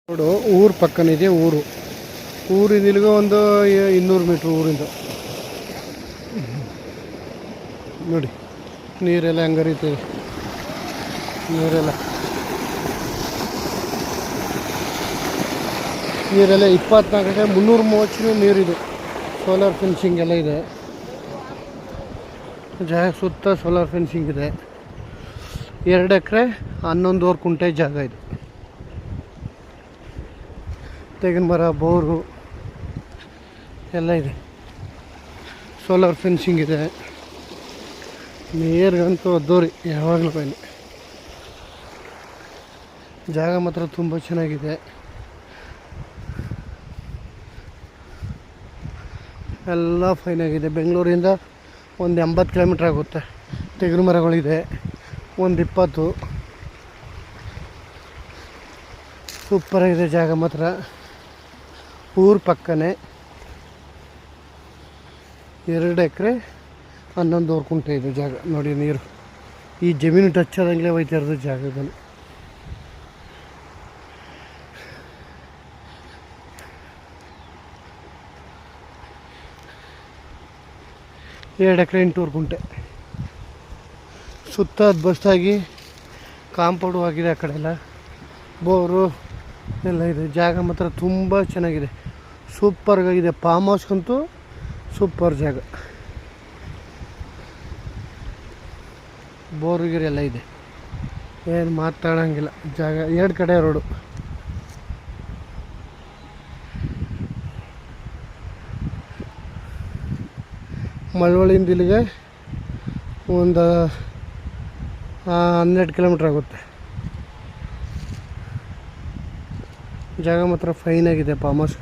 ನೋಡು ಊರು ಪಕ್ಕನಿದೆ. ಊರಿಂದ ಇಲ್ಲಿಗೆ ಒಂದು 200 ಮೀಟ್ರ್ ಊರಿಂದ. ನೋಡಿ ನೀರೆಲ್ಲ ಹೆಂಗೆ ಹರಿತದೆ. ನೀರೆಲ್ಲ 24 ಗಂಟೆ 330 ನೀರಿದೆ. ಸೋಲಾರ್ ಫೆನ್ಸಿಂಗ್ ಎಲ್ಲ ಇದೆ. ಜಾಗ ಸುತ್ತ ಸೋಲಾರ್ ಫೆನ್ಸಿಂಗ್ ಇದೆ. 2 ಎಕರೆ 11 ಕುಂಟೆ ಜಾಗ ಇದೆ. ತೆಂಗಿನ ಮರ, ಬೋರು ಎಲ್ಲ ಇದೆ. ಸೋಲಾರ್ ಫೆನ್ಸಿಂಗ್ ಇದೆ. ನೀರಿಗಂತೂ ಅದ್ದೂರಿ ಯಾವಾಗಲೂ ಬನ್ನಿ. ಜಾಗ ಮಾತ್ರ ತುಂಬ ಚೆನ್ನಾಗಿದೆ. ಎಲ್ಲ ಫೈನಾಗಿದೆ. ಬೆಂಗಳೂರಿಂದ ಒಂದು 80 ಕಿಲೋಮೀಟ್ರ್ ಆಗುತ್ತೆ. ತೆಂಗಿನ ಮರಗಳಿದೆ. ಒಂದು 20. ಸೂಪರಾಗಿದೆ ಜಾಗ ಮಾತ್ರ. ಊರು ಪಕ್ಕನೇ 2 ಎಕರೆ 11 ಕುಂಟೆ ಇದೆ ಜಾಗ. ನೋಡಿ ನೀರು ಈ ಜಮೀನು ಟಚ್ ಆದಂಗೆ ಹೋಯ್ತಾ ಇರೋದು ಜಾಗದಲ್ಲಿ. ಎರಡು ಎಕರೆ 8 ಕುಂಟೆ. ಸುತ್ತ ಬಸ್ತಾಗಿ ಕಾಂಪೌಂಡು ಆಗಿದೆ. ಆ ಕಡೆ ಎಲ್ಲ ಬೋರು ಎಲ್ಲ ಇದೆ. ಜಾಗ ಮಾತ್ರ ತುಂಬ ಚೆನ್ನಾಗಿದೆ. ಸೂಪರ್ಗಾಗಿದೆ. ಫಾರ್ಮ್ ಹೌಸ್ಗಂತೂ ಸೂಪರ್ ಜಾಗ. ಬೋರ್ಗಿರಿ ಎಲ್ಲ ಇದೆ. ಏನು ಮಾತಾಡೋಂಗಿಲ್ಲ. ಜಾಗ 2 ಕಡೆ ರೋಡು. ಮಳವಳ್ಳಿಯಿಂದ ಇಲ್ಲಿಗೆ ಒಂದು 12 ಕಿಲೋಮೀಟ್ರ್ ಆಗುತ್ತೆ. ಜಾಗ ಮಾತ್ರ ಫೈನಾಗಿದೆ. Farm house